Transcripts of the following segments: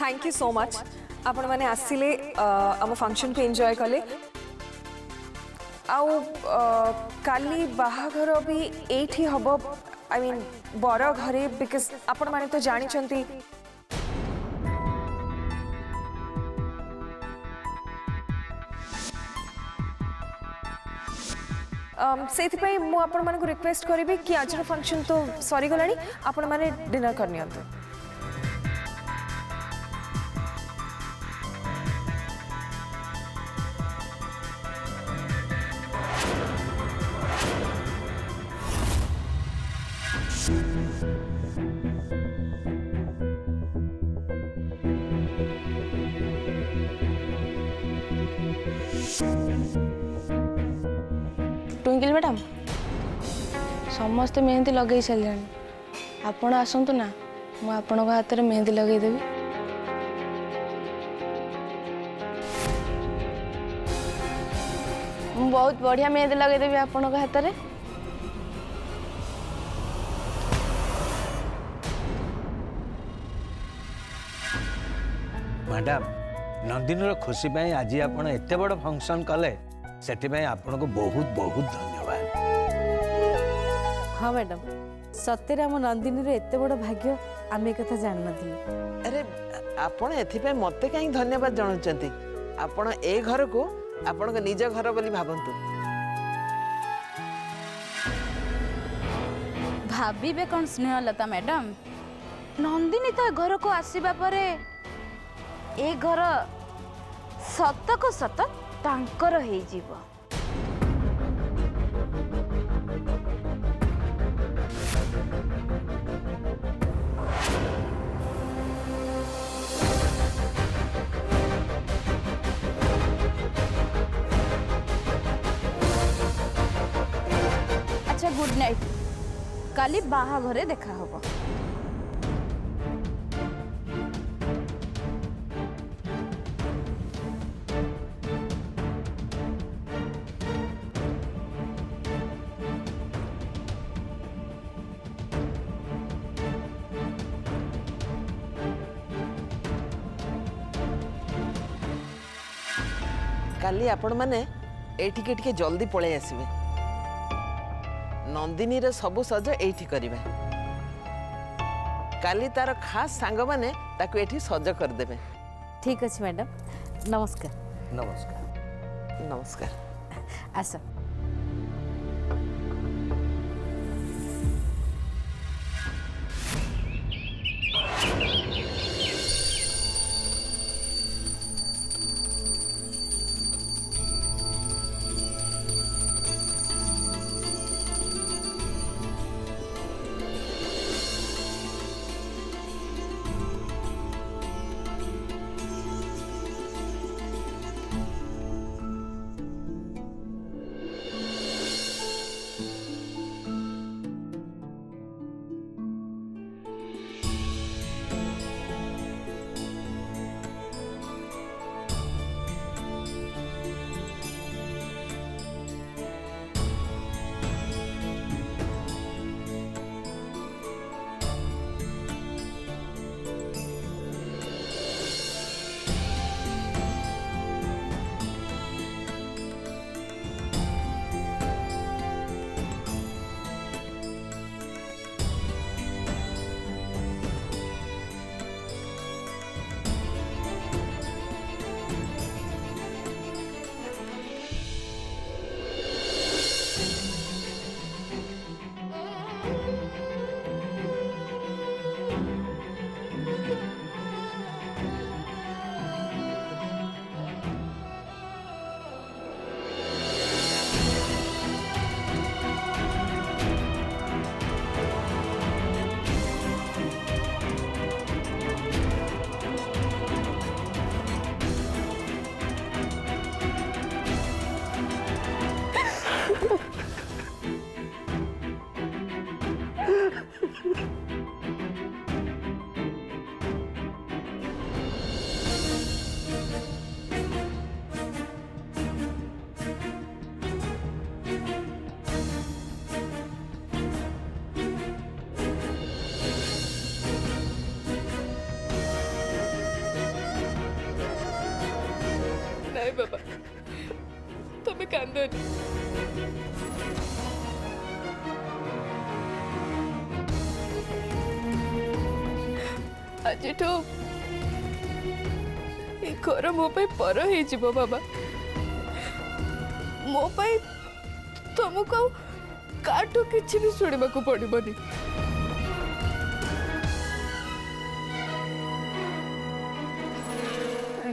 Thank you so much आपण मैंने आसिले आम फंक्शन को एंजॉय कले आउ काली बाहाघर भी एठी हब आई मीन बर घरे बिकज आपण माने तो जानी चंती से मु आपण माने को रिक्वेस्ट करी कि आज फंक्शन तो सरी गलानी आपण माने डिनर करनी अंतु ट्विंकल मैडम समस्त मेहंदी लगे सारे आपण आसतु ना मु आपण हाथ में मेहंदी लगेदेवी बहुत बढ़िया मेहंदी लगेदेवी आपण हाथ में मैडम नंदिनी खुशी पाई आज आप एत बड़ फंक्शन कले से आपन को बहुत बहुत धन्यवाद। हाँ मैडम सत्य आम नंदिनी एत बड़ भाग्य आम एक जान नी अरे आपण एथिपे मते कहीं धन्यवाद जणाउचंती आपण ए घर को आपण को निज घर बोली भाबंतु भाबीबे कौन स्नेहलता मैडम नंदिनी तो घर को आसीबा परे ए घर सत को सत तांकर हे जीव अच्छा गुड नाइट काली बाहा घरे देखा होबो काली आपण माने एठिके टिके जल्दी पळे आसीबे नंदिनी रे सबु सज एठी करिवे काली तार खास सांग माने ताकू एठी सज कर देबे ठीक अच्छे मैडम नमस्कार नमस्कार नमस्कार आस କାନ୍ଦନି। ଆଜିଠୁ ଏ ଘର ମୋ ପାଇଁ ପର ହେଇଯିବ ବାବା। ମୋ ପାଇଁ ତମକୁ ଆଉ କାଠୁ କିଛି ବି ଶୁଣିବାକୁ ପଡିବନି।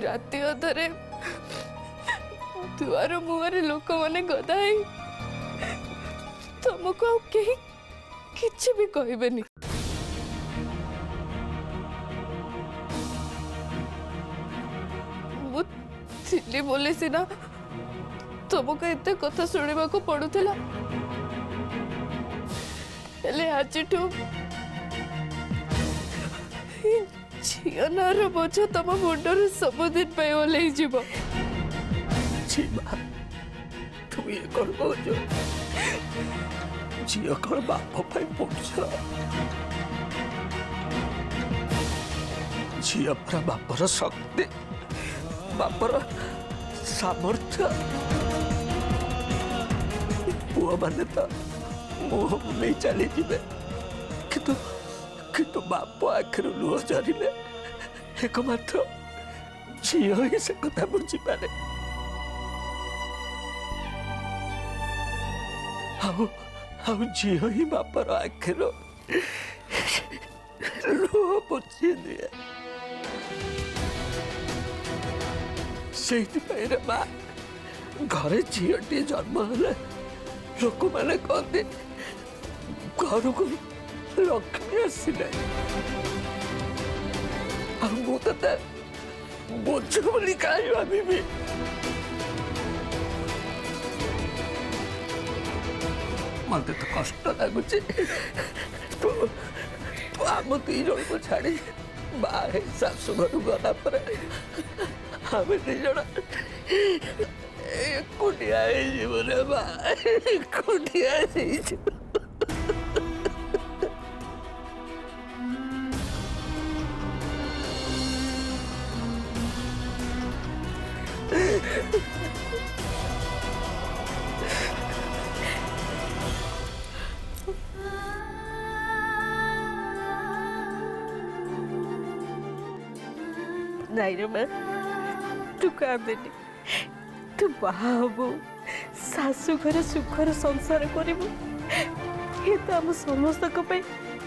ରାତି ଅଧରେ ଦୁଆର ମୁହଁରେ ଲୋକମାନେ ଗଦା ହେଇ ତମକୁ ଆଉ କେହି କିଛି ବି କହିବେନି। ମୁଁ ଥିଲି ବୋଲି ସିନା ତମକୁ ଏତେ କଥା ଶୁଣିବାକୁ ପଡୁଥିଲା, ହେଲେ ଆଜିଠୁ ଝିଅ ନାଁର ବୋଝ ତମ ମୁଣ୍ଡରୁ ସବୁଦିନ ପାଇଁ ଓହ୍ଲେଇ ଯିବ। ତୁ ଇଏ କଣ କହୁଛୁ? ଝିଅ କଣ ବାପ ପାଇଁ ପଡୁଛ? ଝିଅ ପରା ବାପର ଶକ୍ତି, ବାପର ସାମର୍ଥ୍ୟ। ପୁଅ ମାନେ ତ ମୁହଁ ନେଇ ଚାଲିଯିବେ, କିନ୍ତୁ କିନ୍ତୁ ବାପ ଆଖିରୁ ଲୁହ ଝରିଲେ एकमात्र झील ही से कथा बुझीपारे। झील ही बापर आखिर लुह पोछी दिए। से माँ घरे झीलटी जन्म हेले लोक मैंने कहते घर को लक्ष्मी आसिले। मुझे बोझ बोली कहीं भाभी मत तो कष्ट लगुच। तो आम दी जन को छाड़ी बाहे शाशु घर गला पर आम दी जन एकुटिया एकुटिया नहीं रे माँ तू कांदेनी। तू बाहबू शाशु घर सुखर संसार करिबू, ये तो आम समस्त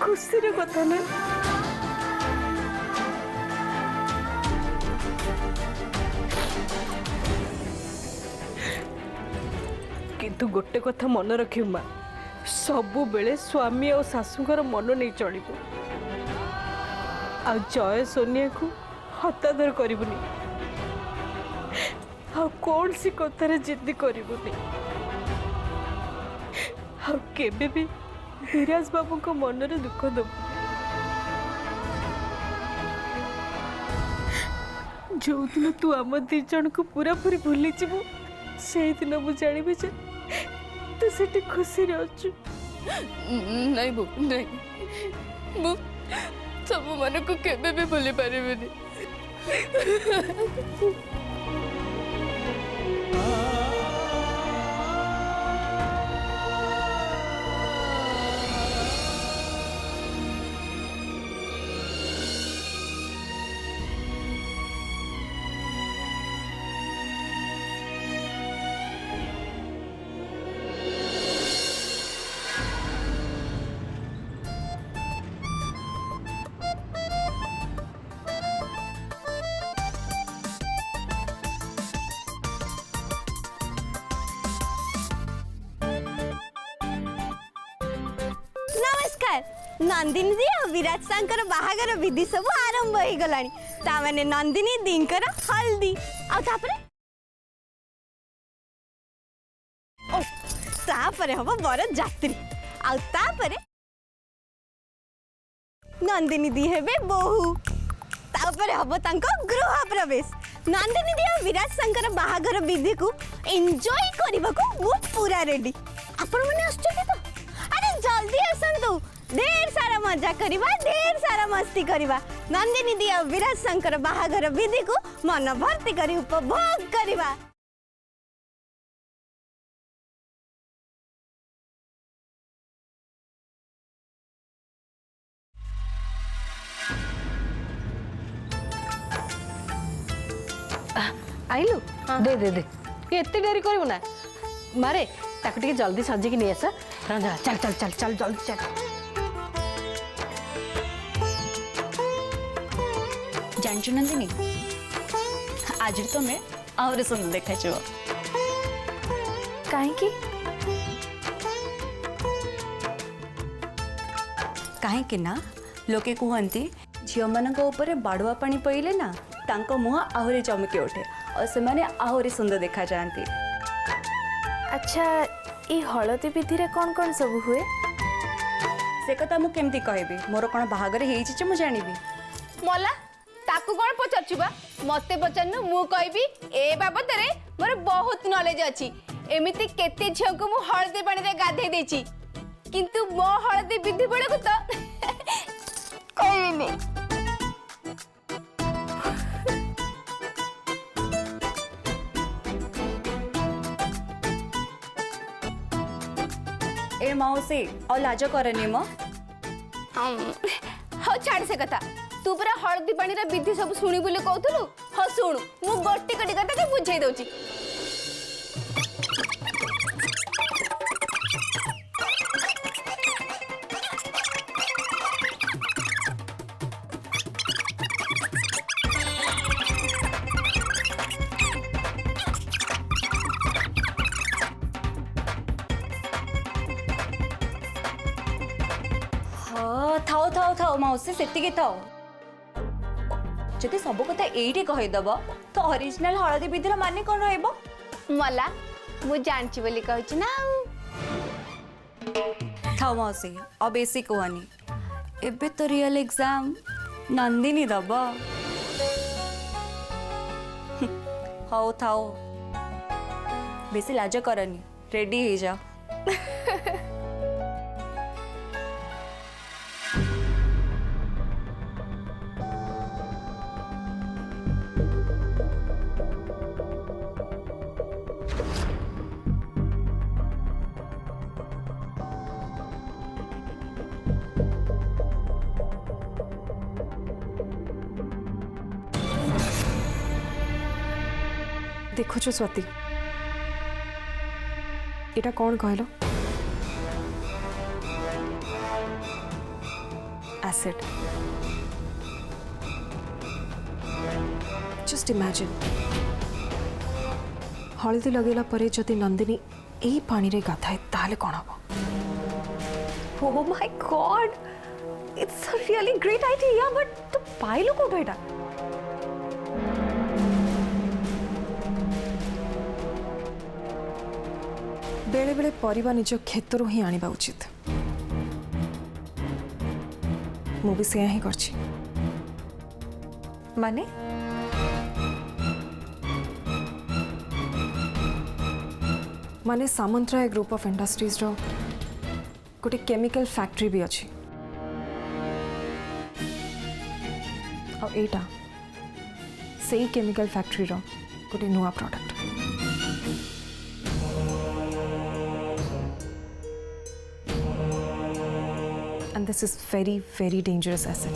खुशी कथा ना। किंतु गोटे कथा मन रखियो माँ, सबु बेले स्वामी और शाशुकर मन नहीं चलिबू। आ जय सोनिया को हतादर करिबुनी, आ कौन सी कथार जिद्दी करिबुनी। आ केबे भी विराज बाबू को मन रे दुख दबु। जो दिन तू आम दी जन को पूरा पूरी भूली जीवु, से दिन मु जानिबी जे तू सेठी खुशी रे अछु। नहीं बो नहीं, मु सब मन को केबे भी भूली पारिबेनी। नमस्कार नंदिनी दी और विराज सांकर बाहागर विधि सब आरंभ हो गलानी। ता माने नंदिनी दींकर हल्दी आ तापरे ओ तापरे हबो बर जात्री आ तापरे नंदिनी दी हेबे बहु तापरे हबो तांको गृह प्रवेश। नंदिनी दी और विराज सांकर बाहागर विधि को एंजॉय करबा को मु पूरा रेडी। आपण माने आछथि तो अरे जल्दी आसंतु, ढेर सारा मजा करिबा, ढेर सारा मस्ती करिबा। नंदिनी दी और विराज शंकर बाहागर विधि को मन भर्ती करी उपभोग करिबा। आइलु दे दे दे एते देरी करिवु ना मारे ताको टिके जल्दी सजी के नहीं आस रंजा चल चल चल चल जल्दी चल जानचु नंदिनी आज तुम्हें आहरी सुंदर देखा काहेकि कहीं ना लोके कहती झील मान बाड़ुआ पानी पईले ना तांको मुह आहरी चमकी उठे और से माने आहरी सुंदर देखा जाती। अच्छा ये हलदी विधि रे कौन कौन सब हुए से कथा मु केमती कहबी मोर कौन बाहागर हेइछि जे मु जानिबी मला ताकू कौन पचारछुबा मते पचारनु मु कहबी ए बाबत रे मोर बहुत नॉलेज अछि एमिति केते झियो को मु हळदी पानी रे गाधे देछि किंतु मो हळदी विधि बळे को तो कहबिनी ए मौसी और लाज करनी मो हाँ छाड़ से कथा तू पूरा हळदी पानी रे विधि सब सुनी बोली कहथुलु हाँ सुनु मु गोटी कटी कथा के बुझाई दउची थाओ थाओ थाओ मौसी सेतिकी थाओ जदि सब कथा एठी कहिदब तो ओरिजिनल हळदी विधिर माने कोन रहइबो मला मु जानची बोली कहछि ना थाओ मौसी अब बेसी कहनी एबे तो रियल एग्जाम नंदिनी दब हाउ थाओ बेसी लाज करनी रेडी हे जा देखो स्वाति एटा कौन कहलो एसिड जस्ट इमेजिन हलदी लगेला परे जदि नंदिनी एही पानी रे गाधाए ताले कौन हबो oh my God it's a really great idea but तू पाइलो कोठो एटा बेले बेले परिवा निज क्षेत्र ही आनिबा उचित मु भी से ही करछि माने माने सामंतराय ग्रुप ऑफ इंडस्ट्रीज रो गोटे केमिकल फैक्ट्री भी अच्छी और एटा सेही केमिकल फैक्ट्री रो गोटे नुआ product and this is very dangerous acid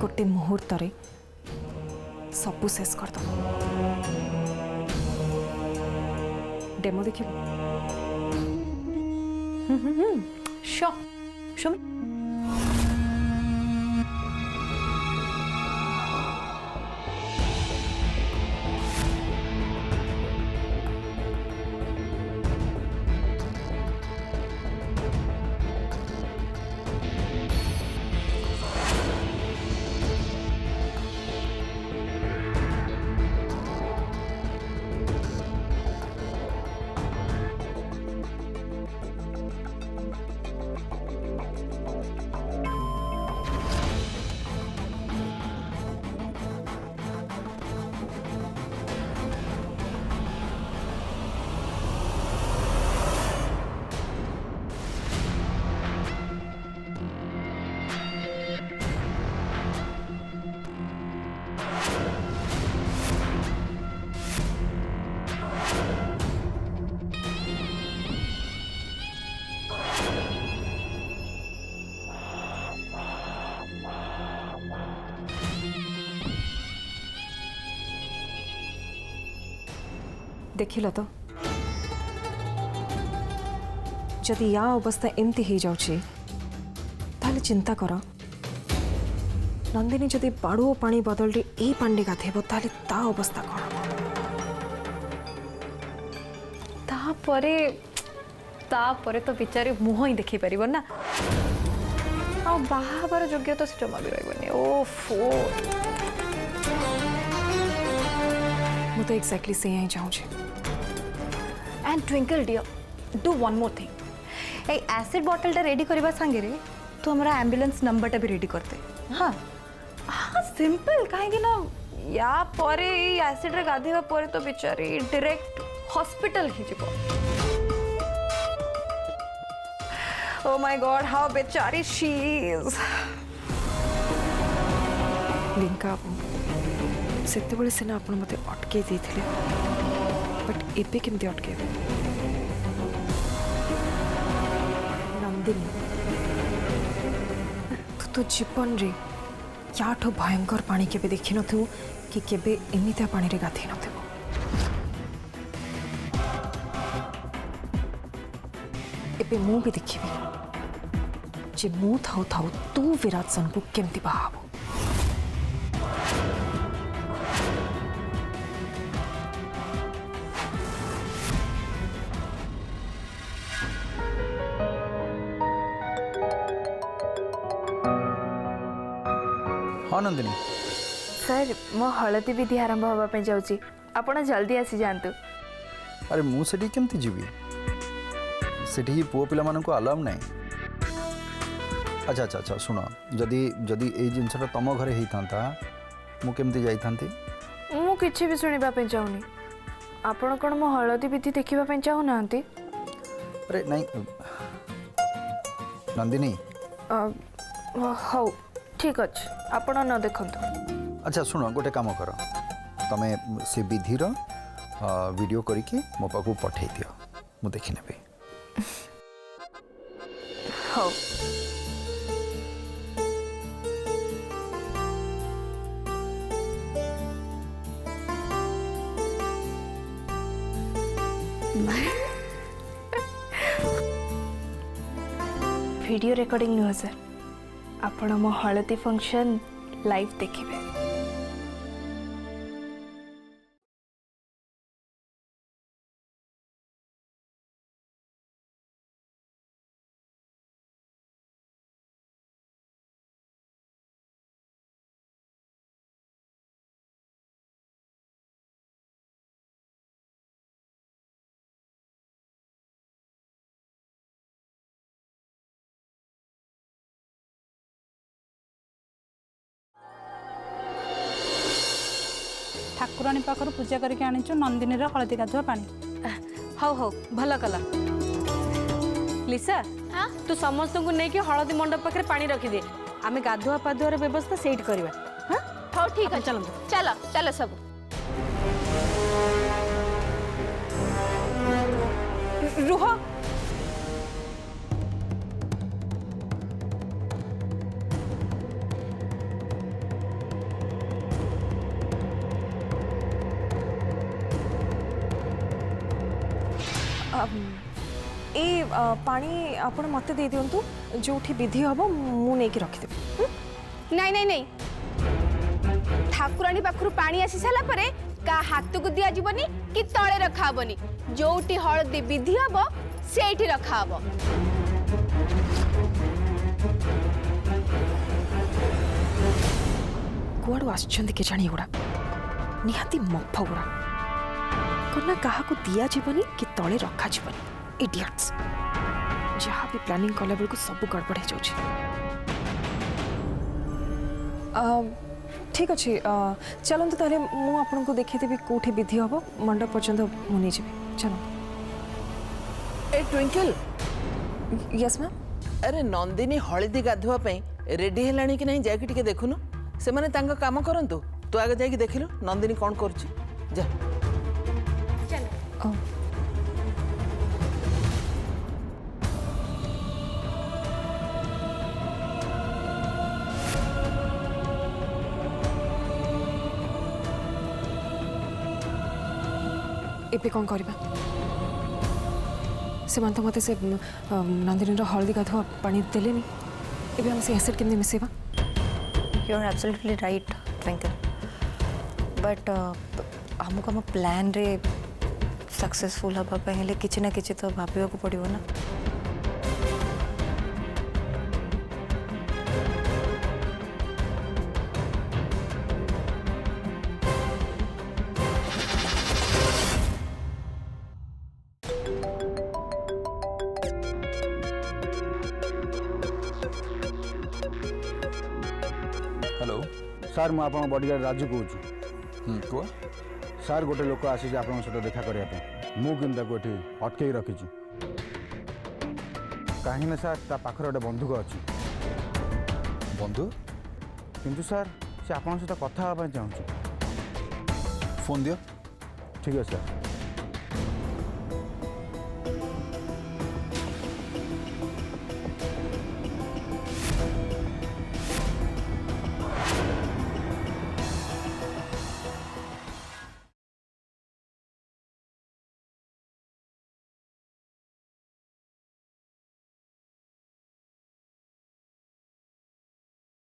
गोटे मुहूर्त रे सबू शेष कर दो डेमो देखिए शो शो देखिल तो जदि या अवस्था एमती हो जाउची ताले चिंता कर नंदिनी जदि बाड़ुओ पानी बदल ए पांडे गाधेब ताले ता अवस्था कौन तापरे तो बिचारी मुह ही देखी पार ना आ बाहार योग्यता से जमा भी रही ओफो मु तो एक्जाक्टली से ही चाहूँ and Twinkle dear do one more thing a acid bottle टा रेडी करबा संगे रे तू हमरा एम्बुलेंस नंबर टा भी रेडी करते हाँ हाँ सिंपल कहीं ना या परे एसिड रे गाधेवा परे तो बिचारी डायरेक्ट हॉस्पिटल ही जीव Oh my God, how बेचारी she is. लिंका सेते बळे सेना आपण मते अटके देथिले बट एबे केमते अटकेबे नंदिनी तू तो जीवन रे याठो भयंकर पानी केबे देखि नथु कि केबे एमिता पानी रे गाधे नथु एबे मु भी देखिबी जे मु थाउ थाउ तू विराट सन को केमती बाहाबो हाँ नंदिनी सर मो हलदी विधि आरंभ होगा जाऊँगी आपण जल्दी आसी जातु अरे मु सेठी केमती जीवी सेठी पुओ पिला मानन को अलाउ नहीं अच्छा अच्छा अच्छा शुण जदि जदि ए जिनसटा तुम घरे होता मु केमती जाइथांती मु किछि भी सुनिबा पे चाहुनी आपण कोन मो हलदी विधि देखिबा पे चाहू नांती अरे नहीं नंदिनी हौ ठीक अछि आपण न देखंतु अच्छा शुण गोटे काम कर तमे से विधिर वीडियो करके मो पाखु पठेई दियो मु देखि नेबे हौ वीडियो रिकॉर्डिंग नुह सर आपण मो हलदी फंक्शन लाइव देखिबे ठाकुराणी पाखर पूजा करके आनीचु नंदिनी हलदी गाधुआ पानी हौ हौ भल कला लिसा तू समस्त को लेकिन हलदी मंडप पाखे पानी रखिदे आमे गाधुआ पाधुआर व्यवस्था सेट करवा हाँ हौ ठीक है चलो चलो चलो सब रुह ए पानी आपण मते दे दियंतु जोठी विधि हबो मु नै कि रखि देबे नहीं नहीं नहीं ठाकुराणी पाखरु पानी आसी साला परे का हाथ को दिया जीवनी कि तळे रखा हबनी जोठी हळदी विधि हबो सेठी रखा हबो कुआडू आछंदी के जानी गुड़ा निहाती मफा गुड़ा कना काहा को दिया जीवनी कि तळे रखा जीवनी इडियट्स जहाँ भी प्लानिंग कला बेलू सब गड़बड़ हो ठीक अच्छे चलते ताले मुझे देखीदेवी कौटी विधि हम मंडप पर्यंत मुझे चलो ए ट्विंकल यस मैम अरे नंदिनी हलदी गाधुआ रेडी है कि नहीं जाके टिके देखुनु से माने तांका काम करंतु तू आगे जाके देखिलु नंदिनी कौन करछि जा चलो एबे कौन करबा से मन तो मते से नंदिनी हल्दी गाधुआ पानी देलेनी एबे हम से एसिड केमने मिसेबा you are absolutely right Twinkle but हमको हम प्लान रे सक्सेसफुल हबा पहले किछि ना किछि तो भाबियो को पड़ियो ना हेलो सार मु आपन बॉडीगार्ड राजू कहूँ कुह सार गोटे लोक आसी आपन सहित देखा करने मु कि अटकई रखी कहीं सार ता पाखर गोटे बंधुक अच्छी बंधु किंतु सार से आपन सहित कथा हाँपाई चाहूँ फोन दियो ठीक है सार